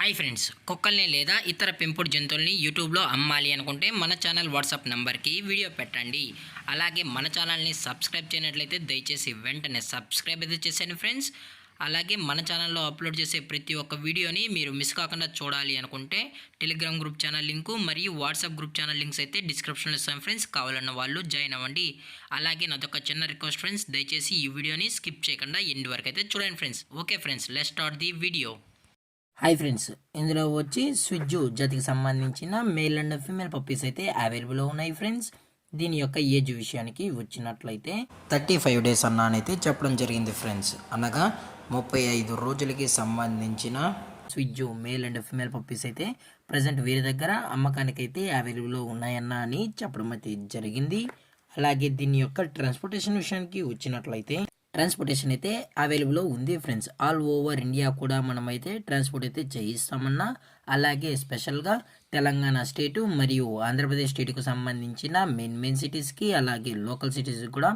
Hi friends, కుక్కల్ని లేదా ఇతర పెంపుడు జంతువుల్ని యూట్యూబ్లో అమ్మాలి అనుకుంటే మన ఛానల్ వాట్సాప్ నెంబర్కి వీడియో పెట్టండి. అలాగే మన ఛానల్ని సబ్స్క్రైబ్ చేయనట్లయితే దయచేసి వెంటనే సబ్స్క్రైబ్ అయితే చేసేయండి ఫ్రెండ్స్. అలాగే మన ఛానల్లో అప్లోడ్ చేసే ప్రతి ఒక్క వీడియోని మీరు మిస్ కాకుండా చూడాలి అనుకుంటే టెలిగ్రామ్ గ్రూప్ ఛానల్ లింకు మరియు వాట్సాప్ గ్రూప్ ఛానల్ లింక్స్ అయితే డిస్క్రిప్షన్లో ఇస్తాం ఫ్రెండ్స్. కావాలన్న వాళ్ళు జాయిన్ అవ్వండి. అలాగే నాదొక చిన్న రిక్వెస్ట్ ఫ్రెండ్స్, దయచేసి ఈ వీడియోని స్కిప్ చేయకుండా ఎండ్ వరకు అయితే చూడండి friends. Okay friends, let's start the video. Hi friends, ఇందులో వచ్చి స్విజ్జు జాతికి సంబంధించిన మేల్ అండ్ ఫీమేల్ పప్పీస్ అయితే అవైలబుల్లో ఉన్నాయి ఫ్రెండ్స్. దీని యొక్క ఏజ్ విషయానికి వచ్చినట్లయితే 35 డేస్ అన్నానైతే చెప్పడం జరిగింది ఫ్రెండ్స్. అనగా 35 రోజులకి సంబంధించిన స్విజ్జు మేల్ అండ్ ఫీమేల్ పప్పీస్ అయితే ప్రజెంట్ వీరి దగ్గర అమ్మకానికి అయితే అవైలబుల్లో ఉన్నాయన్నా అని చెప్పడం అయితే జరిగింది. అలాగే దీని యొక్క ట్రాన్స్పోర్టేషన్ విషయానికి వచ్చినట్లయితే ట్రాన్స్పోర్టేషన్ అయితే అవైలబుల్లో ఉంది ఫ్రెండ్స్. ఆల్ ఓవర్ ఇండియా కూడా మనమైతే ట్రాన్స్పోర్ట్ అయితే చేయిస్తామన్నా. అలాగే స్పెషల్గా తెలంగాణ స్టేటు మరియు ఆంధ్రప్రదేశ్ స్టేట్కు సంబంధించిన మెయిన్ సిటీస్కి అలాగే లోకల్ సిటీస్కి కూడా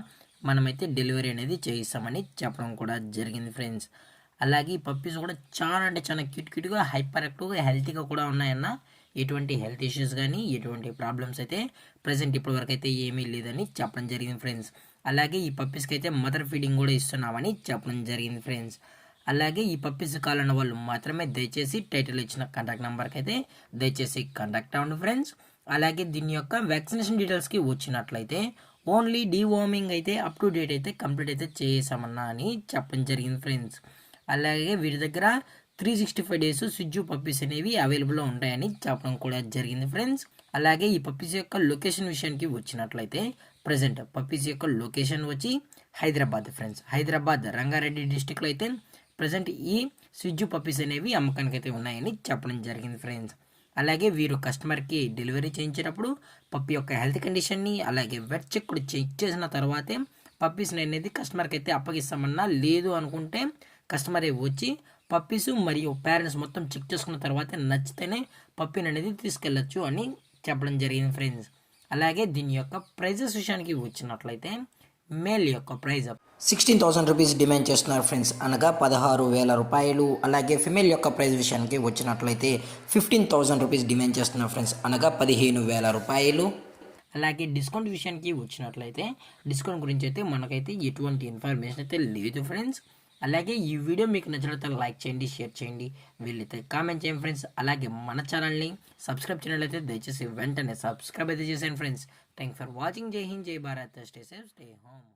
మనమైతే డెలివరీ అనేది చేయిస్తామని చెప్పడం కూడా జరిగింది ఫ్రెండ్స్. అలాగే ఈ పప్పీస్ కూడా చాలా అంటే చాలా క్యూట్గా హైపర్ యాక్టివ్గా హెల్తీగా కూడా ఉన్నాయన్న. ఎటువంటి హెల్త్ ఇష్యూస్ కానీ ఎటువంటి ప్రాబ్లమ్స్ అయితే ప్రజెంట్ ఇప్పటి వరకు అయితే ఏమీ లేదని చెప్పడం జరిగింది ఫ్రెండ్స్. అలాగే ఈ పప్పీస్కి అయితే మదర్ ఫీడింగ్ కూడా ఇస్తున్నామని చెప్పడం జరిగింది ఫ్రెండ్స్. అలాగే ఈ పప్పీస్ కావాలన్న వాళ్ళు మాత్రమే దయచేసి టైటిల్ ఇచ్చిన కాంటాక్ట్ నెంబర్కి అయితే దయచేసి కాంటాక్ట్ అవ్వండి ఫ్రెండ్స్. అలాగే దీని యొక్క వ్యాక్సినేషన్ డీటెయిల్స్కి వచ్చినట్లయితే ఓన్లీ డీవార్మింగ్ అయితే అప్ టు డేట్ అయితే కంప్లీట్ అయితే చేసామన్నా అని చెప్పడం జరిగింది ఫ్రెండ్స్. అలాగే వీరి దగ్గర 365 డేస్ స్విజ్జు పప్పీస్ అనేవి అవైలబుల్లో ఉంటాయని చెప్పడం కూడా జరిగింది ఫ్రెండ్స్. అలాగే ఈ పప్పీస్ యొక్క లొకేషన్ విషయానికి వచ్చినట్లయితే ప్రజెంట్ పప్పీస్ యొక్క లొకేషన్ వచ్చి హైదరాబాద్ ఫ్రెండ్స్. హైదరాబాద్ రంగారెడ్డి డిస్టిక్లో అయితే ప్రజెంట్ ఈ స్విజ్జు పప్పీస్ అనేవి అమ్మకానికి అయితే ఉన్నాయని చెప్పడం జరిగింది ఫ్రెండ్స్. అలాగే వీరు కస్టమర్కి డెలివరీ చేయించేటప్పుడు పప్పీ యొక్క హెల్త్ కండిషన్ని అలాగే వెట్ చెక్ కూడా చెక్ చేసిన తర్వాతే పప్పీస్ని అనేది కస్టమర్కి అయితే అప్పగిస్తామన్నా. లేదు అనుకుంటే కస్టమరే వచ్చి పప్పీస్ మరియు పేరెంట్స్ మొత్తం చెక్ చేసుకున్న తర్వాత నచ్చితేనే పప్పీని అనేది తీసుకెళ్ళచ్చు అని చెప్పడం జరిగింది ఫ్రెండ్స్. అలాగే దీని యొక్క ప్రైజెస్ విషయానికి వచ్చినట్లయితే మేల్ యొక్క ప్రైజ్ 16,000 రూపీస్ డిమాండ్ చేస్తున్నారు ఫ్రెండ్స్, అనగా 16,000 రూపాయలు. అలాగే ఫిమేల్ యొక్క ప్రైజ్ విషయానికి వచ్చినట్లయితే 15,000 రూపీస్ డిమాండ్ చేస్తున్నారు ఫ్రెండ్స్, అనగా 15,000 రూపాయలు. అలాగే డిస్కౌంట్ విషయానికి వచ్చినట్లయితే డిస్కౌంట్ గురించి అయితే మనకైతే ఎటువంటి ఇన్ఫర్మేషన్ అయితే లేదు ఫ్రెండ్స్. అలాగే ఈ వీడియో మీకు నచ్చినట్లయితే లైక్ చేయండి, షేర్ చేయండి, వీళ్ళైతే కామెంట్ చేయండి ఫ్రెండ్స్. అలాగే మన ఛానల్ని సబ్స్క్రైబ్ చేయనట్లయితే దయచేసి వెంటనే సబ్స్క్రైబ్ అయితే చేసేయండి ఫ్రెండ్స్. Thank for watching. జై హింద్, జై Bharat, stay safe, stay home.